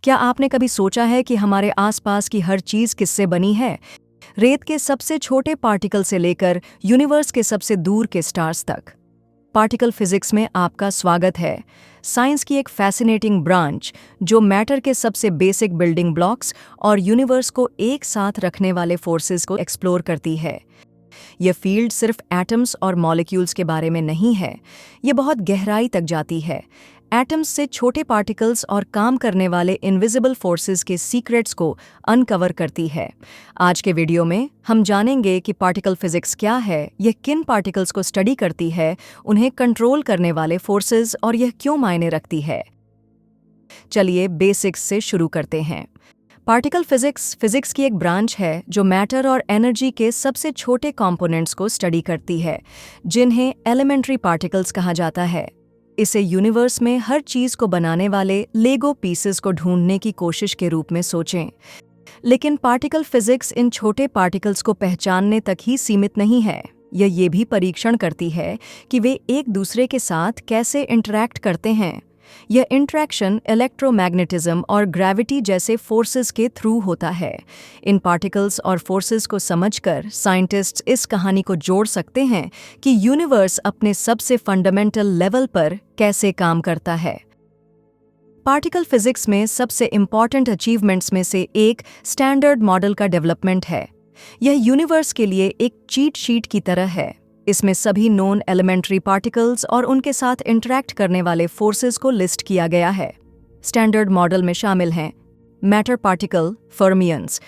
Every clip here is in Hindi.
क्या आपने कभी सोचा है कि हमारे आसपास की हर चीज किससे बनी है? रेत के सबसे छोटे पार्टिकल से लेकर यूनिवर्स के सबसे दूर के स्टार्स तक। पार्टिकल फिजिक्स में आपका स्वागत है। साइंस की एक फैसिनेटिंग ब्रांच जो मैटर के सबसे बेसिक बिल्डिंग ब्लॉक्स और यूनिवर्स को एक साथ रखने वाले फोर्सेस को एक्सप्लोर करती है। यह फील्ड सिर्फ एटम्स और मॉलिक्यूल्स के बारे में नहीं है, ये बहुत गहराई तक जाती है। एटम्स से छोटे पार्टिकल्स और काम करने वाले इनविजिबल फोर्सेस के सीक्रेट्स को अनकवर करती है। आज के वीडियो में हम जानेंगे कि पार्टिकल फिजिक्स क्या है, यह किन पार्टिकल्स को स्टडी करती है, उन्हें कंट्रोल करने वाले फोर्सेस और यह क्यों मायने रखती है। चलिए बेसिक्स से शुरू करते हैं। पार्टिकल फिजिक्स की एक ब्रांच है जो मैटर और एनर्जी के सबसे छोटे कंपोनेंट्स को स्टडी करती है, जिन्हें एलिमेंट्री पार्टिकल्स कहा जाता है। इसे यूनिवर्स में हर चीज को बनाने वाले लेगो पीसेस को ढूंढने की कोशिश के रूप में सोचें। लेकिन पार्टिकल फिजिक्स इन छोटे पार्टिकल्स को पहचानने तक ही सीमित नहीं है। यह ये भी परीक्षण करती है कि वे एक दूसरे के साथ कैसे इंटरैक्ट करते हैं। यह इंटरैक्शन इलेक्ट्रोमैग्नेटिज्म और ग्रेविटी जैसे फोर्सेस के थ्रू होता है। इन पार्टिकल्स और फोर्सेस को समझकर साइंटिस्ट्स इस कहानी को जोड़ सकते हैं कि यूनिवर्स अपने सबसे फंडामेंटल लेवल पर कैसे काम करता है। पार्टिकल फिजिक्स में सबसे इम्पॉर्टेंट अचीवमेंट्स में से एक स्टैंडर्ड मॉडल का डेवलपमेंट है। यह यूनिवर्स के लिए एक चीट शीट की तरह है। इसमें सभी नोन एलिमेंट्री पार्टिकल्स और उनके साथ इंटरैक्ट करने वाले फोर्सेस को लिस्ट किया गया है। स्टैंडर्ड मॉडल में शामिल हैं मैटर पार्टिकल, फर्मियंस।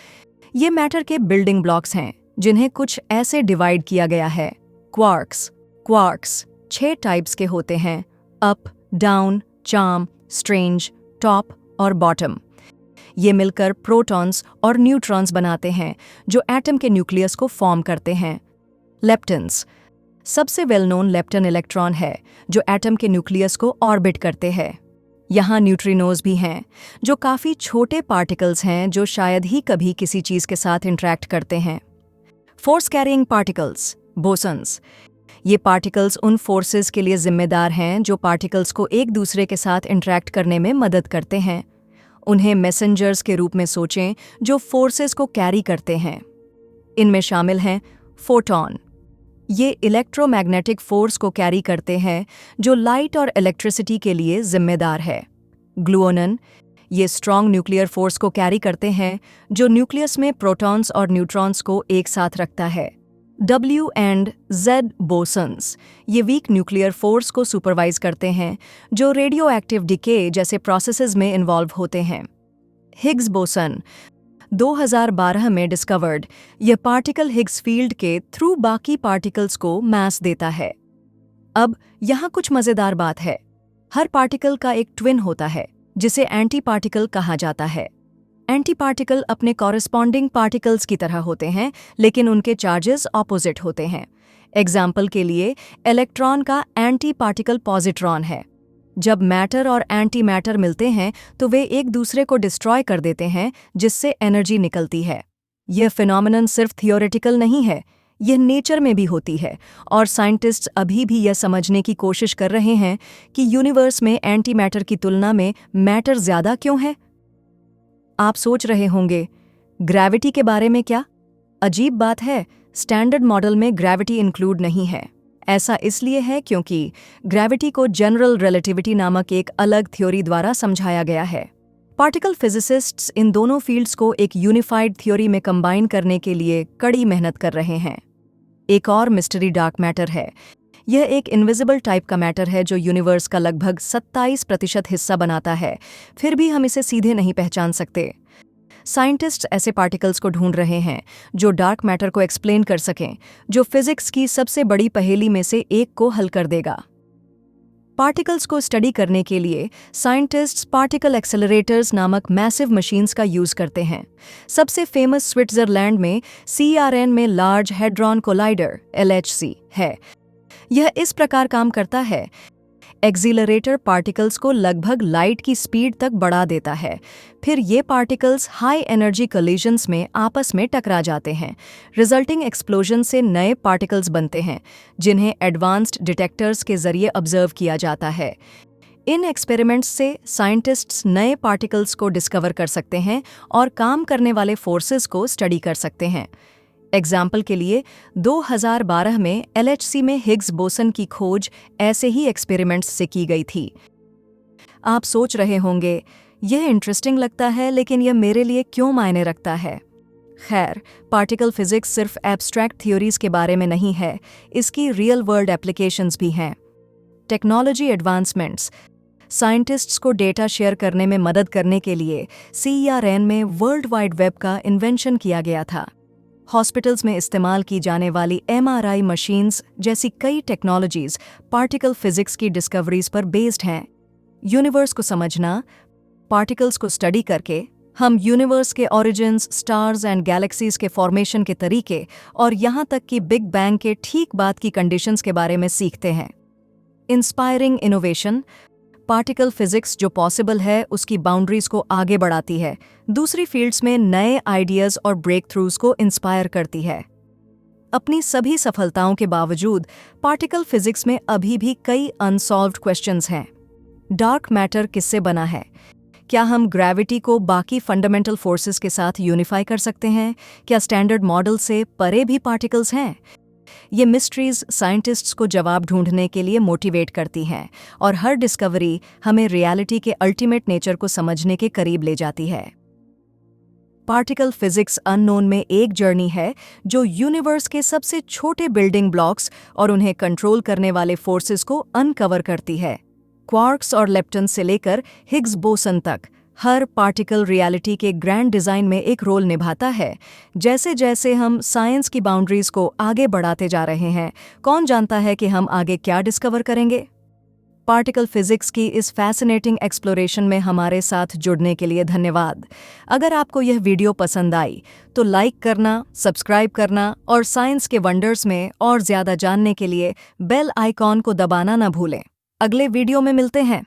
ये मैटर के बिल्डिंग ब्लॉक्स हैं, जिन्हें कुछ ऐसे डिवाइड किया गया है। क्वार्क्स 6 टाइप्स के होते हैं: up, down, charm, strange, top और बॉटम। ये मिलकर प्रोटॉन्स और न्यूट्रॉन्स बनाते हैं, जो एटम के न्यूक्लियस को फॉर्म करते हैं। लेप्टन्स सबसे वेल नोन लेप्टन इलेक्ट्रॉन है, जो एटम के न्यूक्लियस को ऑर्बिट करते हैं। यहाँ न्यूट्रिनोज भी हैं, जो काफ़ी छोटे पार्टिकल्स हैं जो शायद ही कभी किसी चीज़ के साथ इंटरैक्ट करते हैं। Force carrying particles, bosons. ये पार्टिकल्स उन फोर्सेस के लिए जिम्मेदार हैं जो पार्टिकल्स को एक दूसरे के साथ इंटरैक्ट करने में मदद करते हैं। उन्हें मैसेंजर्स के रूप में सोचें जो फोर्सेस को कैरी करते हैं। इनमें शामिल हैं फोटॉन। ये इलेक्ट्रोमैग्नेटिक फोर्स को कैरी करते हैं जो लाइट और इलेक्ट्रिसिटी के लिए जिम्मेदार है। ग्लूओनन, ये स्ट्रॉन्ग न्यूक्लियर फोर्स को कैरी करते हैं जो न्यूक्लियस में प्रोटॉन्स और न्यूट्रॉन्स को एक साथ रखता है। W एंड Z बोसन्स, ये वीक न्यूक्लियर फोर्स को सुपरवाइज करते हैं जो रेडियो एक्टिव डिके जैसे प्रोसेसेस में इन्वॉल्व होते हैं। हिग्स बोसन 2012 में डिस्कवर्ड, यह पार्टिकल हिग्स फील्ड के थ्रू बाकी पार्टिकल्स को मास देता है। अब यहाँ कुछ मज़ेदार बात है। हर पार्टिकल का एक ट्विन होता है, जिसे एंटी पार्टिकल कहा जाता है। एंटी पार्टिकल अपने कॉरेस्पॉन्डिंग पार्टिकल्स की तरह होते हैं, लेकिन उनके चार्जेस ऑपोजिट होते हैं। एग्जाम्पल के लिए, इलेक्ट्रॉन का एंटी पार्टिकल पॉजिट्रॉन है। जब मैटर और एंटी मैटर मिलते हैं तो वे एक दूसरे को डिस्ट्रॉय कर देते हैं, जिससे एनर्जी निकलती है। यह फिनोमेनन सिर्फ थियोरेटिकल नहीं है, यह नेचर में भी होती है, और साइंटिस्ट्स अभी भी यह समझने की कोशिश कर रहे हैं कि यूनिवर्स में एंटी मैटर की तुलना में मैटर ज़्यादा क्यों है। आप सोच रहे होंगे, ग्रेविटी के बारे में क्या? अजीब बात है, स्टैंडर्ड मॉडल में ग्रेविटी इंक्लूड नहीं है। ऐसा इसलिए है क्योंकि ग्रेविटी को जनरल रिलेटिविटी नामक एक अलग थ्योरी द्वारा समझाया गया है। पार्टिकल फिजिसिस्ट्स इन दोनों फील्ड्स को एक यूनिफाइड थ्योरी में कंबाइन करने के लिए कड़ी मेहनत कर रहे हैं। एक और मिस्ट्री डार्क मैटर है। यह एक इनविजिबल टाइप का मैटर है जो यूनिवर्स का लगभग 27% हिस्सा बनाता है, फिर भी हम इसे सीधे नहीं पहचान सकते। साइंटिस्ट्स ऐसे पार्टिकल्स को ढूंढ रहे हैं जो डार्क मैटर को एक्सप्लेन कर सकें, जो फिजिक्स की सबसे बड़ी पहेली में से एक को हल कर देगा। पार्टिकल्स को स्टडी करने के लिए साइंटिस्ट्स पार्टिकल एक्सेलरेटर्स नामक मैसिव मशीन्स का यूज करते हैं। सबसे फेमस स्विट्जरलैंड में CERN में लार्ज हैड्रॉन कोलाइडर LHC है। यह इस प्रकार काम करता है, एक्सीलरेटर पार्टिकल्स को लगभग लाइट की स्पीड तक बढ़ा देता है। फिर ये पार्टिकल्स हाई एनर्जी कोलिजन्स में आपस में टकरा जाते हैं। रिजल्टिंग एक्सप्लोजन से नए पार्टिकल्स बनते हैं, जिन्हें एडवांस्ड डिटेक्टर्स के जरिए ऑब्जर्व किया जाता है। इन एक्सपेरिमेंट्स से साइंटिस्ट्स नए पार्टिकल्स को डिस्कवर कर सकते हैं और काम करने वाले फोर्सेस को स्टडी कर सकते हैं। एग्जाम्पल के लिए 2012 में LHC में हिग्स बोसन की खोज ऐसे ही एक्सपेरिमेंट्स से की गई थी। आप सोच रहे होंगे, यह इंटरेस्टिंग लगता है, लेकिन यह मेरे लिए क्यों मायने रखता है? खैर, पार्टिकल फिजिक्स सिर्फ एब्स्ट्रैक्ट थ्योरीज के बारे में नहीं है, इसकी रियल वर्ल्ड एप्लीकेशंस भी हैं। टेक्नोलॉजी एडवांसमेंट्स साइंटिस्ट्स को डेटा शेयर करने में मदद करने के लिए CERN में वर्ल्ड वाइड वेब का इन्वेंशन किया गया था। हॉस्पिटल्स में इस्तेमाल की जाने वाली MRI मशीन्स जैसी कई टेक्नोलॉजीज पार्टिकल फिजिक्स की डिस्कवरीज पर बेस्ड हैं। यूनिवर्स को समझना, पार्टिकल्स को स्टडी करके हम यूनिवर्स के ओरिजिन्स, स्टार्स एंड गैलेक्सीज के फॉर्मेशन के तरीके और यहाँ तक कि बिग बैंग के ठीक बाद की कंडीशंस के बारे में सीखते हैं। इंस्पायरिंग इनोवेशन पार्टिकल फिजिक्स जो पॉसिबल है उसकी बाउंड्रीज को आगे बढ़ाती है, दूसरी फील्ड्स में नए आइडियाज और ब्रेक थ्रूज को इंस्पायर करती है। अपनी सभी सफलताओं के बावजूद पार्टिकल फिजिक्स में अभी भी कई अनसॉल्व्ड क्वेश्चंस हैं। डार्क मैटर किससे बना है? क्या हम ग्रेविटी को बाकी फंडामेंटल फोर्सेस के साथ यूनिफाई कर सकते हैं? क्या स्टैंडर्ड मॉडल से परे भी पार्टिकल्स हैं? ये मिस्ट्रीज साइंटिस्ट्स को जवाब ढूंढने के लिए मोटिवेट करती हैं और हर डिस्कवरी हमें रियलिटी के अल्टीमेट नेचर को समझने के करीब ले जाती है। पार्टिकल फिजिक्स अननोन में एक जर्नी है जो यूनिवर्स के सबसे छोटे बिल्डिंग ब्लॉक्स और उन्हें कंट्रोल करने वाले फोर्सेस को अनकवर करती है। क्वार्क्स और लेप्टन से लेकर हिग्स बोसन तक हर पार्टिकल रियलिटी के ग्रैंड डिजाइन में एक रोल निभाता है। जैसे जैसे हम साइंस की बाउंड्रीज को आगे बढ़ाते जा रहे हैं, कौन जानता है कि हम आगे क्या डिस्कवर करेंगे? पार्टिकल फिजिक्स की इस फैसिनेटिंग एक्सप्लोरेशन में हमारे साथ जुड़ने के लिए धन्यवाद। अगर आपको यह वीडियो पसंद आई तो लाइक करना, सब्सक्राइब करना और साइंस के वंडर्स में और ज्यादा जानने के लिए बेल आइकॉन को दबाना न भूलें। अगले वीडियो में मिलते हैं।